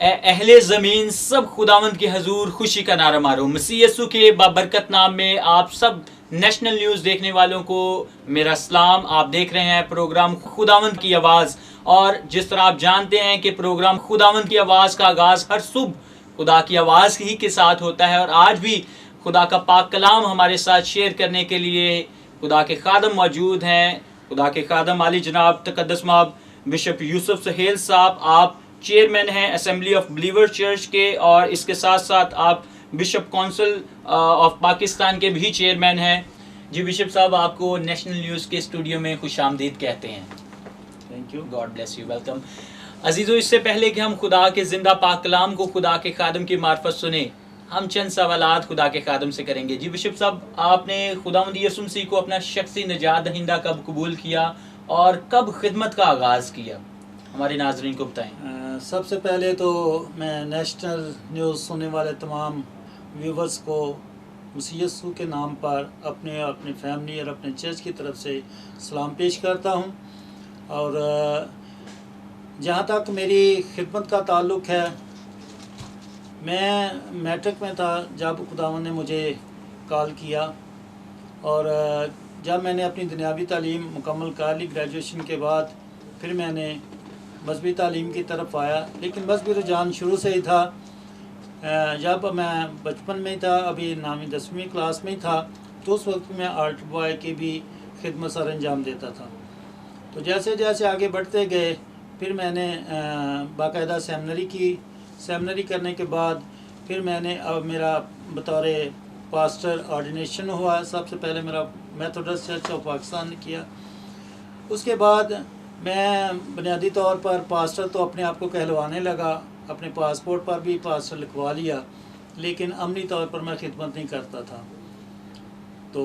اہل زمین سب خداوند کے حضور خوشی کا نعرہ مارو۔ مسیح یسوع کے بابرکت نام میں آپ سب نیشنل نیوز دیکھنے والوں کو میرا سلام۔ آپ دیکھ رہے ہیں پروگرام خداوند کی آواز، اور جس طرح آپ جانتے ہیں کہ پروگرام خداوند کی آواز کا آغاز ہر صبح خدا کی آواز ہی کے ساتھ ہوتا ہے، اور آج بھی خدا کا پاک کلام ہمارے ساتھ شیئر کرنے کے لیے خدا کے خادم موجود ہیں۔ خدا کے خادم عالی جناب تقدس مآب بشپ یوسف سہیل صاحب، آپ چیئرمین ہیں اسمبلی آف بلیور چرچ کے، اور اس کے ساتھ ساتھ آپ بشپ کونسل آف پاکستان کے بھی چیئرمین ہیں۔ جی بشپ صاحب، آپ کو نیشنل نیوز کے اسٹوڈیو میں خوش آمدید کہتے ہیں۔ Thank you, God bless you, welcome. عزیزو، اس سے پہلے کہ ہم خدا کے زندہ پاک کلام کو خدا کے خادم کی معرفت سنیں، ہم چند سوالات خدا کے خادم سے کریں گے۔ جی بشپ صاحب، آپ نے خداوند یسوع مسیح کو اپنا شخصی نجات دہندہ کب قبول کیا اور کب خدمت کا آغاز کیا؟ ہمارے ناظرین کو بتائیں۔ سب سے پہلے تو میں نیشنل نیوز سننے والے تمام ویورز کو مسیح یسوع کے نام پر اپنی فیملی اور اپنے چرچ کی طرف سے سلام پیش کرتا ہوں۔ اور جہاں تک میری خدمت کا تعلق ہے، میں میٹرک میں تھا جب خداوند نے مجھے کال کیا، اور جب میں نے اپنی دنیاوی تعلیم مکمل کر لی گریجویشن کے بعد، پھر میں نے مذہبی تعلیم کی طرف آیا، لیکن مذہبی رجحان شروع سے ہی تھا۔ جب میں بچپن میں تھا، ابھی 9ویں 10ویں کلاس میں تھا، تو اس وقت میں آلٹر بوائے کی بھی خدمت سر انجام دیتا تھا۔ تو جیسے جیسے آگے بڑھتے گئے، پھر میں نے باقاعدہ سیمنری کی۔ سیمنری کرنے کے بعد پھر میں نے میرا بطور پاسٹر آرڈینیشن ہوا۔ سب سے پہلے میرا میتھوڈسٹ چرچ آف پاکستان نے کیا۔ اس کے بعد میں بنیادی طور پر پاسٹر تو اپنے آپ کو کہلوانے لگا، اپنے پاسپورٹ پر بھی پاسٹر لکھوا لیا، لیکن عملی طور پر میں خدمت نہیں کرتا تھا۔ تو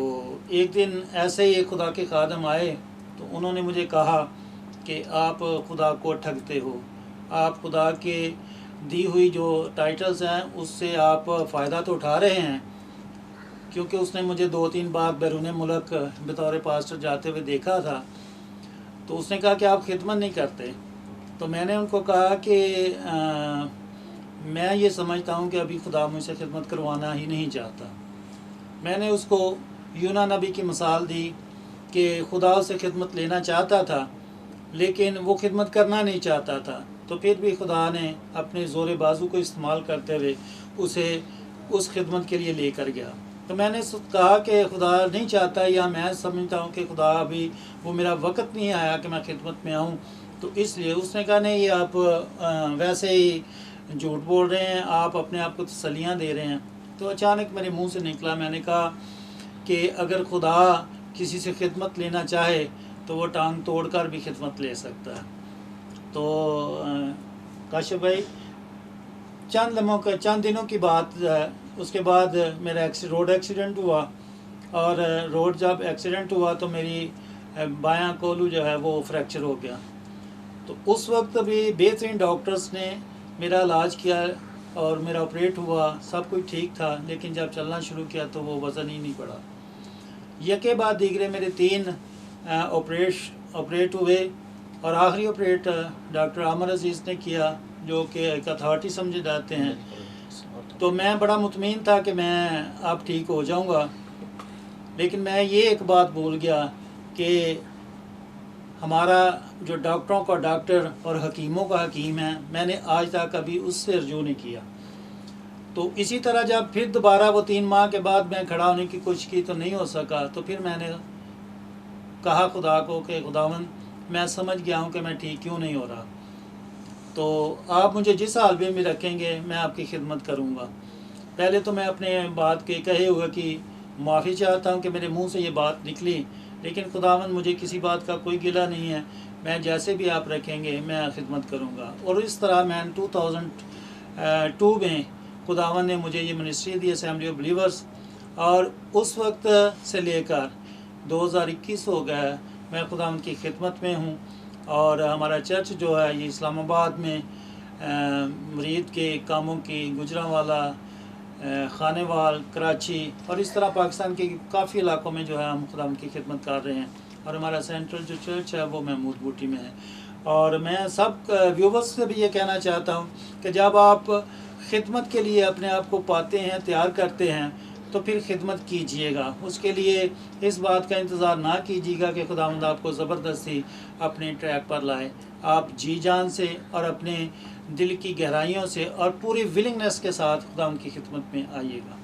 ایک دن ایسے ہی ایک خدا کے خادم آئے، تو انہوں نے مجھے کہا کہ آپ خدا کو ٹھگتے ہو، آپ خدا کے دی ہوئی جو ٹائٹلز ہیں اس سے آپ فائدہ تو اٹھا رہے ہیں، کیونکہ اس نے مجھے 2-3 بار بیرون ملک بطور پاسٹر جاتے ہوئے دیکھا تھا۔ تو اس نے کہا کہ آپ خدمت نہیں کرتے۔ تو میں نے ان کو کہا کہ میں یہ سمجھتا ہوں کہ ابھی خدا مجھ سے خدمت کروانا ہی نہیں چاہتا۔ میں نے اس کو یونا نبی کی مثال دی کہ خدا سے خدمت لینا چاہتا تھا، لیکن وہ خدمت کرنا نہیں چاہتا تھا، تو پھر بھی خدا نے اپنے زور بازو کو استعمال کرتے ہوئے اسے اس خدمت کے لیے لے کر گیا۔ تو میں نے کہا کہ خدا نہیں چاہتا، یا میں سمجھتا ہوں کہ خدا ابھی وہ میرا وقت نہیں آیا کہ میں خدمت میں آؤں، تو اس لیے اس نے کہا نہیں، یہ آپ ویسے ہی جھوٹ بول رہے ہیں، آپ اپنے آپ کو تسلیاں دے رہے ہیں۔ تو اچانک میرے منہ سے نکلا، میں نے کہا کہ اگر خدا کسی سے خدمت لینا چاہے تو وہ ٹانگ توڑ کر بھی خدمت لے سکتا ہے۔ تو کاشف بھائی، چند دنوں کی بات ہے، اس کے بعد میرا روڈ ایکسیڈنٹ ہوا، اور روڈ جب ایکسیڈنٹ ہوا تو میری بایاں کولو جو ہے وہ فریکچر ہو گیا۔ تو اس وقت بھی بہترین ڈاکٹرز نے میرا علاج کیا اور میرا آپریٹ ہوا، سب کچھ ٹھیک تھا، لیکن جب چلنا شروع کیا تو وہ وزن ہی نہیں پڑا۔ یکے بعد دیگرے میرے 3 آپریٹ ہوئے، اور آخری آپریٹ ڈاکٹر عامر عزیز نے کیا، جو کہ ایک اتھارٹی سمجھے جاتے ہیں۔ تو میں بڑا مطمئن تھا کہ میں اب ٹھیک ہو جاؤں گا، لیکن میں یہ ایک بات بھول گیا کہ ہمارا جو ڈاکٹروں کا ڈاکٹر اور حکیموں کا حکیم ہے، میں نے آج تک کبھی اس سے رجوع نہیں کیا۔ تو اسی طرح جب پھر دوبارہ وہ 3 ماہ کے بعد میں کھڑا ہونے کی کوشش کی تو نہیں ہو سکا، تو پھر میں نے کہا خدا کو کہ خداوند، میں سمجھ گیا ہوں کہ میں ٹھیک کیوں نہیں ہو رہا، تو آپ مجھے جس حال میں رکھیں گے میں آپ کی خدمت کروں گا۔ پہلے تو میں اپنے بات کے کہے ہوئے کی معافی چاہتا ہوں کہ میرے منہ سے یہ بات نکلی، لیکن خداوند مجھے کسی بات کا کوئی گلہ نہیں ہے، میں جیسے بھی آپ رکھیں گے میں خدمت کروں گا۔ اور اس طرح میں 2002 میں خداوند نے مجھے یہ ministry the, assembly of believers, اور اس وقت سے لے کر 2021 ہو گیا میں خداوند کی خدمت میں ہوں۔ اور ہمارا چرچ جو ہے یہ اسلام آباد میں مرید کے کاموں کی گجرانوالا، خانے وال، کراچی، اور اس طرح پاکستان کے کافی علاقوں میں جو ہے ہم خداوند کی خدمت کر رہے ہیں، اور ہمارا سینٹرل جو چرچ ہے وہ محمود بوٹی میں ہے۔ اور میں سب व्यूवर्स से भी ये कहना चाहता हूँ कि जब आप खिदमत के लिए अपने आप को पाते हैं, तैयार करते हैं, तो फिर खिदमत कीजिएगा। उसके लिए इस बात का इंतज़ार ना कीजिएगा कि खुदावंद आपको ज़बरदस्ती अपने ट्रैक पर लाए। आप जी जान से और अपने दिल की गहराइयों से और पूरी विलिंगनेस के साथ खुदावंद की खिदमत में आइएगा।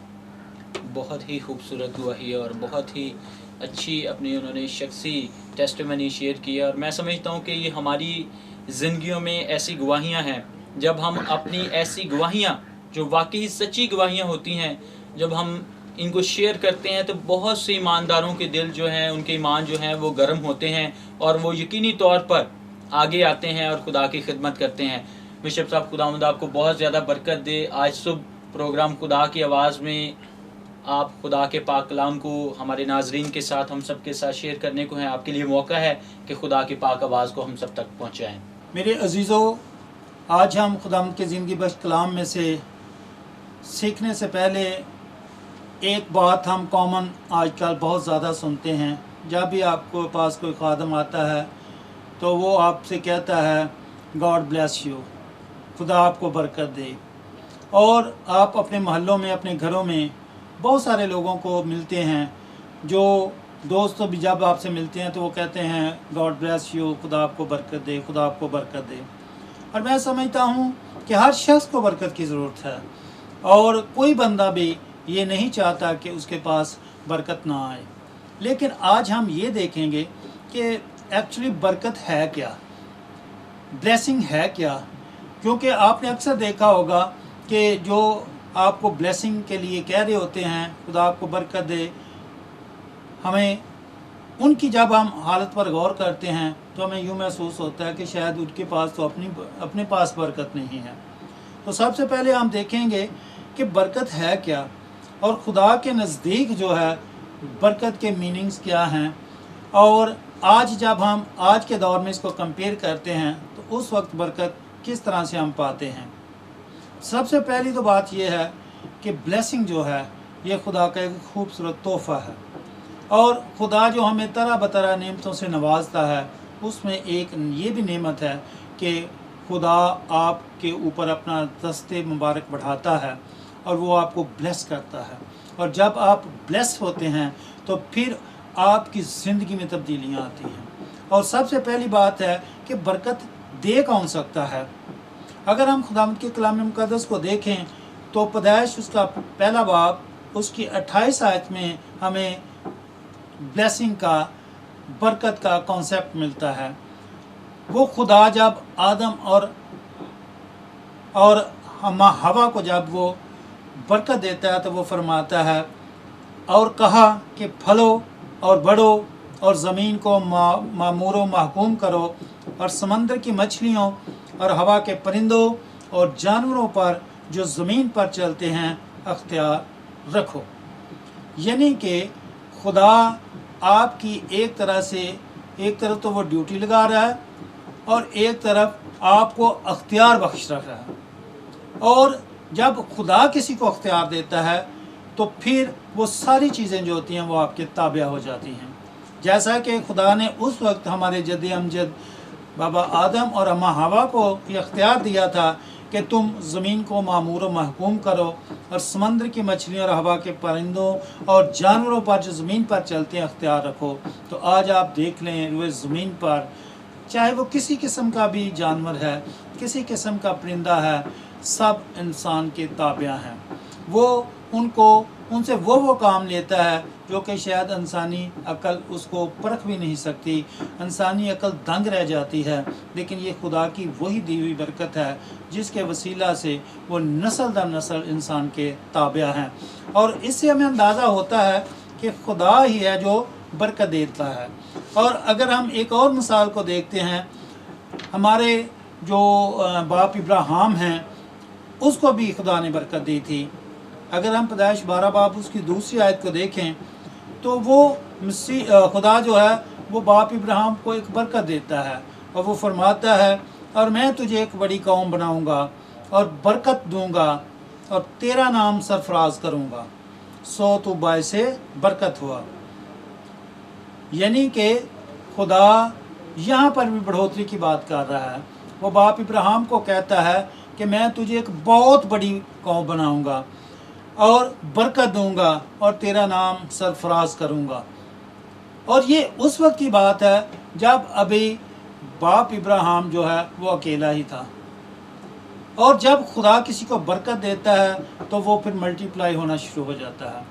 बहुत ही खूबसूरत गवाही और बहुत ही अच्छी अपनी उन्होंने शख्सी टेस्टिमनी शेयर की है, और मैं समझता हूँ कि ये हमारी ज़िंदगियों में ऐसी गवाहियाँ हैं, जब हम अपनी ऐसी गवाहियाँ जो वाकई सच्ची गवाहियाँ होती हैं, जब हम इनको शेयर करते हैं तो बहुत से ईमानदारों के दिल जो हैं, उनके ईमान जो हैं वो गर्म होते हैं और वो यकीनी तौर पर आगे आते हैं और खुदा की खिदमत करते हैं। बिशप साहब, खुदावंद आपको बहुत ज़्यादा बरकत दे। आज सुबह प्रोग्राम खुदा की आवाज़ में आप खुदा के पाक कलाम को हमारे नाजरीन के साथ, हम सब के साथ शेयर करने को है। आपके लिए मौका है कि खुदा की पाक आवाज़ को हम सब तक पहुँचाएँ। मेरे अजीज़ों, आज हम खुदावंद के ज़िंदगी बख्श कलाम में से सीखने से पहले एक बात हम कॉमन आजकल बहुत ज़्यादा सुनते हैं। जब भी आपको पास कोई खादम आता है तो वो आपसे कहता है गॉड ब्लेस यू, खुदा आपको बरकत दे। और आप अपने महल्लों में, अपने घरों में बहुत सारे लोगों को मिलते हैं जो दोस्तों भी जब आपसे मिलते हैं तो वो कहते हैं गॉड ब्लेस यू, खुदा आपको बरकत दे, खुदा आपको बरकत दे। और मैं समझता हूँ कि हर शख्स को बरकत की ज़रूरत है और कोई बंदा भी ये नहीं चाहता कि उसके पास बरकत ना आए। लेकिन आज हम ये देखेंगे कि एक्चुअली बरकत है क्या, ब्लेसिंग है क्या। क्योंकि आपने अक्सर देखा होगा कि जो आपको ब्लेसिंग के लिए कह रहे होते हैं, खुदा आपको बरकत दे, हमें उनकी जब हम हालत पर गौर करते हैं तो हमें यूँ महसूस होता है कि शायद उनके पास तो अपने पास बरकत नहीं है। तो सबसे पहले हम देखेंगे कि बरकत है क्या और खुदा के नज़दीक जो है बरकत के मीनिंग्स क्या हैं। और आज जब हम आज के दौर में इसको कंपेयर करते हैं तो उस वक्त बरकत किस तरह से हम पाते हैं। सबसे पहली तो बात यह है कि ब्लेसिंग जो है ये खुदा का एक खूबसूरत तोहफ़ा है, और खुदा जो हमें तरह बतरह नेमतों से नवाजता है उसमें एक ये भी नेमत है कि खुदा आपके ऊपर अपना दस्ते मुबारक बढ़ाता है और वो आपको ब्लेस करता है। और जब आप ब्लेस होते हैं तो फिर आपकी ज़िंदगी में तब्दीलियाँ आती हैं। और सबसे पहली बात है कि बरकत दे कौन सकता है। अगर हम खुदावंद के कलाम मुक़द्दस को देखें तो पैदाइश उसका पहला बाब उसकी 28 आयत में हमें ब्लेसिंग का, बरकत का कॉन्सेप्ट मिलता है। वो खुदा जब आदम और हवा को जब वो बरकत देता है तो वो फरमाता है और कहा कि फलो और बढ़ो और ज़मीन को मामूरो महकूम करो और समंदर की मछलियों और हवा के परिंदों और जानवरों पर जो ज़मीन पर चलते हैं अख्तियार रखो। यानी कि खुदा आपकी एक तरफ तो वो ड्यूटी लगा रहा है और एक तरफ आपको अख्तियार बख्श रहा है। और जब खुदा किसी को अख्तियार देता है तो फिर वो सारी चीज़ें जो होती हैं वो आपके ताबिया हो जाती हैं। जैसा कि खुदा ने उस वक्त हमारे जद्द अमजद बाबा आदम और अम्मा हवा को ये अख्तियार दिया था कि तुम ज़मीन को मामूर व महकूम करो और समंदर की मछलियों और हवा के परिंदों और जानवरों पर जो ज़मीन पर चलते हैं अख्तियार रखो। तो आज आप देख लें वो ज़मीन पर चाहे वो किसी किस्म का भी जानवर है, किसी किस्म का परिंदा है, सब इंसान के ताबिया हैं। वो उनसे वो काम लेता है जो कि शायद इंसानी अकल उसको परख भी नहीं सकती, इंसानी अकल दंग रह जाती है। लेकिन ये खुदा की वही दी हुई बरकत है जिसके वसीला से वो नस्ल दर नस्ल इंसान के ताबिया हैं। और इससे हमें अंदाज़ा होता है कि खुदा ही है जो बरकत देता है। और अगर हम एक और मिसाल को देखते हैं, हमारे जो बाप इब्राहिम हैं उसको भी खुदा ने बरकत दी थी। अगर हम पैदाइश 12 बाब उसकी दूसरी आयत को देखें तो वो खुदा जो है वो बाप इब्राहिम को एक बरकत देता है और वो फरमाता है और मैं तुझे एक बड़ी कौम बनाऊंगा और बरकत दूंगा और तेरा नाम सरफराज करूंगा, सो तू बायसे बरकत हुआ। यानी कि खुदा यहाँ पर भी बढ़ोतरी की बात कर रहा है। वो बाप इब्राहिम को कहता है कि मैं तुझे एक बहुत बड़ी कौम बनाऊंगा और बरकत दूंगा और तेरा नाम सरफराज करूंगा। और ये उस वक्त की बात है जब अभी बाप इब्राहिम जो है वो अकेला ही था। और जब खुदा किसी को बरकत देता है तो वो फिर मल्टीप्लाई होना शुरू हो जाता है,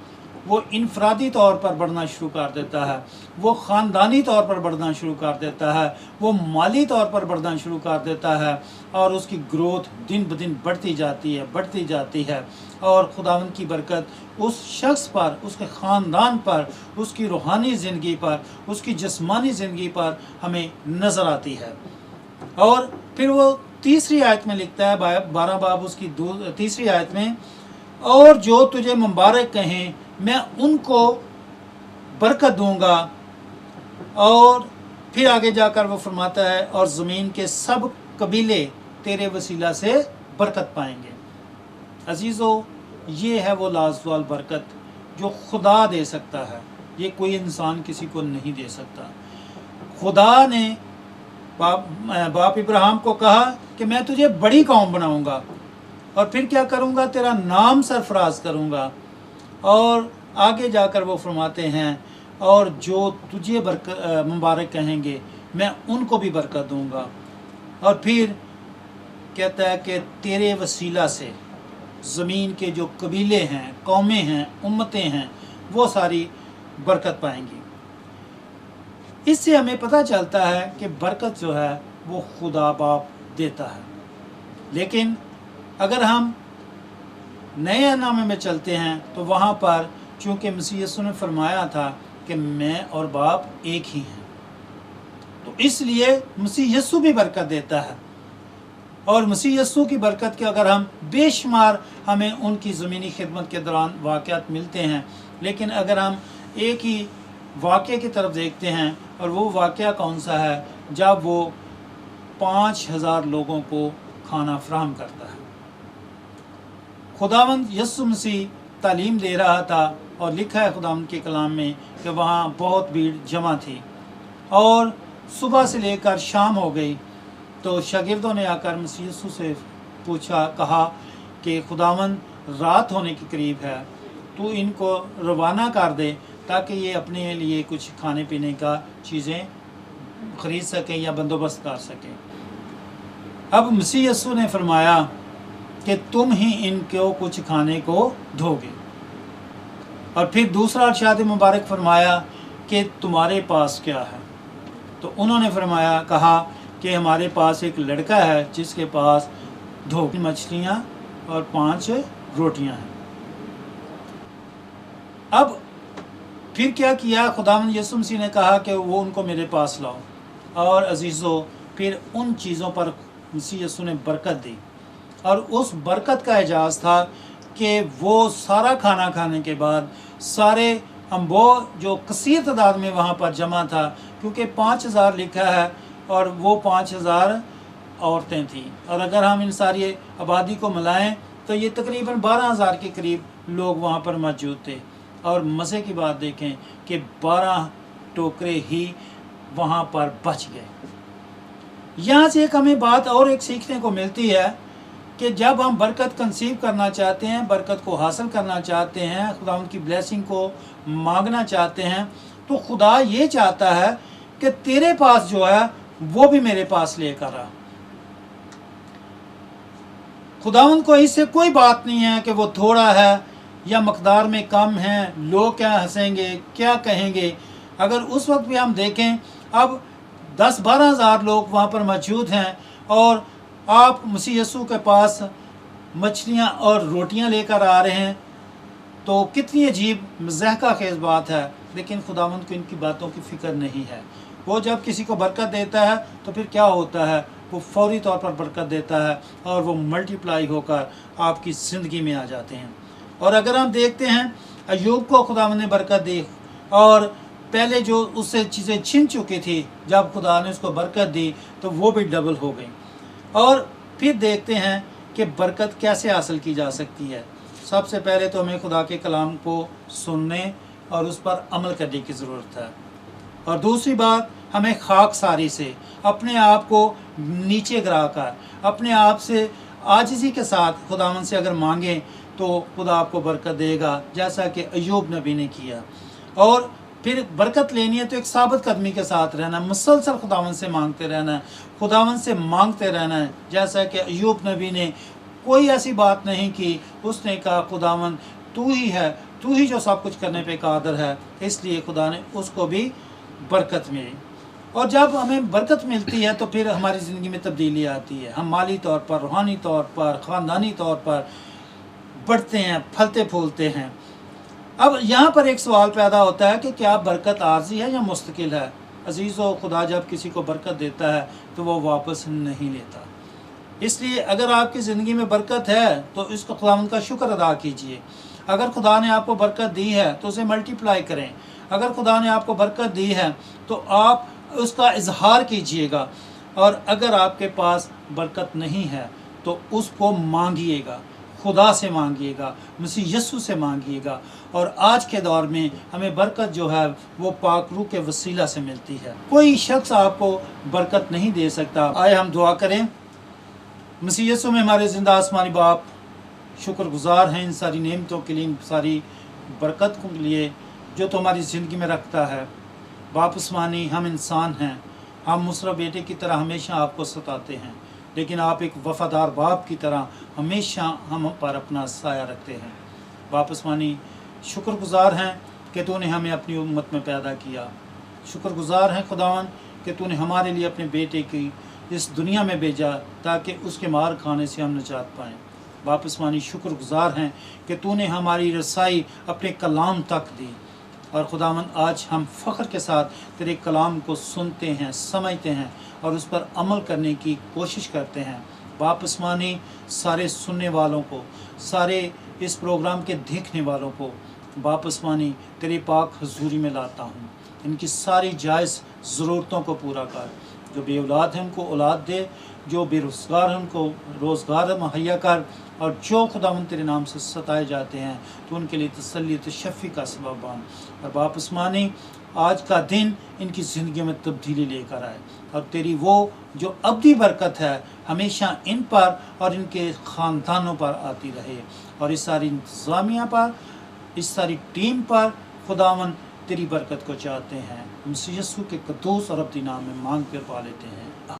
वो इनफरादी तौर पर बढ़ना शुरू कर देता है, वो ख़ानदानी तौर पर बढ़ना शुरू कर देता है, वो माली तौर पर बढ़ना शुरू कर देता है और उसकी ग्रोथ दिन ब दिन बढ़ती जाती है। और खुदावंद की बरकत उस शख्स पर, उसके ख़ानदान पर, उसकी रूहानी ज़िंदगी पर, उसकी जिस्मानी ज़िंदगी पर हमें नज़र आती है। और फिर वो तीसरी आयत में लिखता है, 12 बाब उसकी तीसरी आयत में, और जो तुझे मुबारक कहें मैं उनको बरकत दूंगा। और फिर आगे जाकर वो फरमाता है और ज़मीन के सब कबीले तेरे वसीला से बरकत पाएंगे। अजीज़ों, ये है वो लाजवाल बरकत जो खुदा दे सकता है, ये कोई इंसान किसी को नहीं दे सकता। खुदा ने बाप इब्राहिम को कहा कि मैं तुझे बड़ी कौम बनाऊंगा और फिर क्या करूंगा, तेरा नाम सरफराज करूंगा। और आगे जाकर वो फरमाते हैं और जो तुझे मुबारक कहेंगे मैं उनको भी बरकत दूंगा। और फिर कहता है कि तेरे वसीला से ज़मीन के जो कबीले हैं, कौमें हैं, उम्मतें हैं, वो सारी बरकत पाएंगी। इससे हमें पता चलता है कि बरकत जो है वो खुदा बाप देता है। लेकिन अगर हम नए नामे में चलते हैं तो वहाँ पर चूँकि मसीह यीशु ने फरमाया था कि मैं और बाप एक ही हैं, तो इसलिए मसीह यीशु भी बरकत देता है। और मसीह यीशु की बरकत के अगर हम बेशुमार हमें उनकी ज़मीनी खिदमत के दौरान वाक़यात मिलते हैं, लेकिन अगर हम एक ही वाक़े की तरफ देखते हैं, और वो वाक़या कौन सा है, जब वो 5000 लोगों को खाना फराहम करता है। खुदावंद यीशु मसीह तालीम दे रहा था और लिखा है खुदावंद के कलाम में कि वहाँ बहुत भीड़ जमा थी और सुबह से लेकर शाम हो गई। तो शागिर्दों ने आकर मसीह यीशु से कहा कि खुदावंद रात होने के करीब है, तू इनको रवाना कर दे ताकि ये अपने लिए कुछ खाने पीने का चीज़ें ख़रीद सकें या बंदोबस्त कर सकें। अब मसीह यीशु ने फरमाया कि तुम ही इनको कुछ खाने को दोगे। और फिर दूसरा इरशाद मुबारक फरमाया कि तुम्हारे पास क्या है। तो उन्होंने कहा कि हमारे पास एक लड़का है जिसके पास 2 मछलियाँ और 5 रोटियाँ हैं। अब फिर क्या किया, खुदावंद यीशु मसीह ने कहा कि वो उनको मेरे पास लाओ। और अजीज़ों, फिर उन चीज़ों पर मसीह यीशु ने बरकत दी। और उस बरकत का एजाज़ था कि वो सारा खाना खाने के बाद सारे वो जो कसीर तादाद में वहाँ पर जमा था, क्योंकि 5000 लिखा है और वो 5000 औरतें थीं, और अगर हम इन सारी आबादी को मिलाएं तो ये तकरीबन 12000 के करीब लोग वहाँ पर मौजूद थे। और मज़े की बात देखें कि 12 टोकरे ही वहाँ पर बच गए। यहाँ से एक हमें बात और एक सीखने को मिलती है कि जब हम बरकत कंसीव करना चाहते हैं, बरकत को हासिल करना चाहते हैं, खुदा उनकी ब्लेसिंग को मांगना चाहते हैं, तो खुदा ये चाहता है कि तेरे पास जो है वो भी मेरे पास लेकर आ। खुदावंद को इससे कोई बात नहीं है कि वो थोड़ा है या मकदार में कम है, लोग क्या हंसेंगे, क्या कहेंगे। अगर उस वक्त भी हम देखें, अब 10-12 हज़ार लोग वहाँ पर मौजूद हैं और आप मसीह यीशु के पास मछलियाँ और रोटियाँ लेकर आ रहे हैं, तो कितनी अजीब मज़ाक़ खेज़ बात है। लेकिन खुदावंद को इनकी बातों की फ़िक्र नहीं है। वो जब किसी को बरकत देता है तो फिर क्या होता है, वो फौरी तौर पर बरकत देता है और वो मल्टीप्लाई होकर आपकी ज़िंदगी में आ जाते हैं। और अगर हम देखते हैं, अय्यूब को खुदावंद ने बरकत दी और पहले जो उससे चीज़ें छिन चुकी थी, जब खुदा ने उसको बरकत दी तो वो भी डबल हो गई। और फिर देखते हैं कि बरकत कैसे हासिल की जा सकती है। सबसे पहले तो हमें खुदा के कलाम को सुनने और उस पर अमल करने की ज़रूरत है। और दूसरी बात, हमें खाकसारी से, अपने आप को नीचे गिरा कर, अपने आप से आजिज़ी के साथ खुदावंद से अगर मांगें तो खुदा आपको बरकत देगा, जैसा कि अय्यूब नबी ने किया। और फिर बरकत लेनी है तो एक साबित कदमी के साथ रहना, मुसलसल खुदावंद से मांगते रहना है, खुदावंद से मांगते रहना है। जैसा कि अय्यूब नबी ने कोई ऐसी बात नहीं की, उसने कहा खुदावंद तू ही है, तू ही जो सब कुछ करने पे कादर है, इसलिए खुदा ने उसको भी बरकत मिली। और जब हमें बरकत मिलती है तो फिर हमारी ज़िंदगी में तब्दीली आती है, हम माली तौर पर, रूहानी तौर पर, ख़ानदानी तौर पर बढ़ते हैं, फलते फूलते हैं। अब यहाँ पर एक सवाल पैदा होता है कि क्या बरकत आर्जी है या मुस्तकिल है। अजीज़ो, खुदा जब किसी को बरकत देता है तो वो वापस नहीं लेता। इसलिए अगर आपकी ज़िंदगी में बरकत है तो इसको खुदावंद का शुक्र अदा कीजिए। अगर खुदा ने आपको बरकत दी है तो उसे मल्टीप्लाई करें। अगर खुदा ने आपको बरकत दी है तो आप उसका इजहार कीजिएगा। और अगर आपके पास बरकत नहीं है तो उसको मांगिएगा, खुदा से मांगिएगा, मसीह यीशु से मांगिएगा। और आज के दौर में हमें बरकत जो है वो पाक रूह के वसीला से मिलती है। कोई शख्स आपको बरकत नहीं दे सकता। आए हम दुआ करें। मसीह यीशु में हमारे ज़िंदा आसमानी बाप, शुक्रगुजार हैं इन सारी नेमतों के लिए, इन सारी बरकत के लिए जो तो हमारी ज़िंदगी में रखता है। बाप आसमानी, हम इंसान हैं, हम मुसरा बेटे की तरह हमेशा आपको सताते हैं, लेकिन आप एक वफ़ादार बाप की तरह हमेशा हम पर अपना साया रखते हैं। बाप आसमानी, शुक्रगुजार हैं कि तूने हमें अपनी उम्मत में पैदा किया। शुक्रगुजार हैं खुदावन कि तूने हमारे लिए अपने बेटे की इस दुनिया में भेजा ताकि उसके मार खाने से हम निजात पाएँ। बाप आसमानी, शुक्रगुजार हैं कि तूने हमारी रसाई अपने कलाम तक दी। और खुदावन, आज हम फ़ख्र के साथ तेरे कलाम को सुनते हैं, समझते हैं और उस पर अमल करने की कोशिश करते हैं। बाप आसमानी, सारे सुनने वालों को, सारे इस प्रोग्राम के देखने वालों को बाप आसमानी तेरे पाक हजूरी में लाता हूँ। इनकी सारी जायज़ ज़रूरतों को पूरा कर। जो बे औलाद हैं उनको औलाद दे, जो बेरोज़गार हैं उनको रोज़गार मुहैया कर, और जो खुदावंद तेरे नाम से सताए जाते हैं तो उनके लिए तसल्ली तशफ़ी का सबब बन। और बाप आसमानी, आज का दिन इनकी ज़िंदगी में तब्दीली लेकर आए और तेरी वो जो अबदी बरकत है हमेशा इन पर और इनके ख़ानदानों पर आती रहे। और इस सारी इंतज़ामिया पर, इस सारी टीम पर खुदावंद तेरी बरकत को चाहते हैं। मसीह यीशु के क़ुद्दूस और अबदी नाम में मांग कर पा लेते हैं।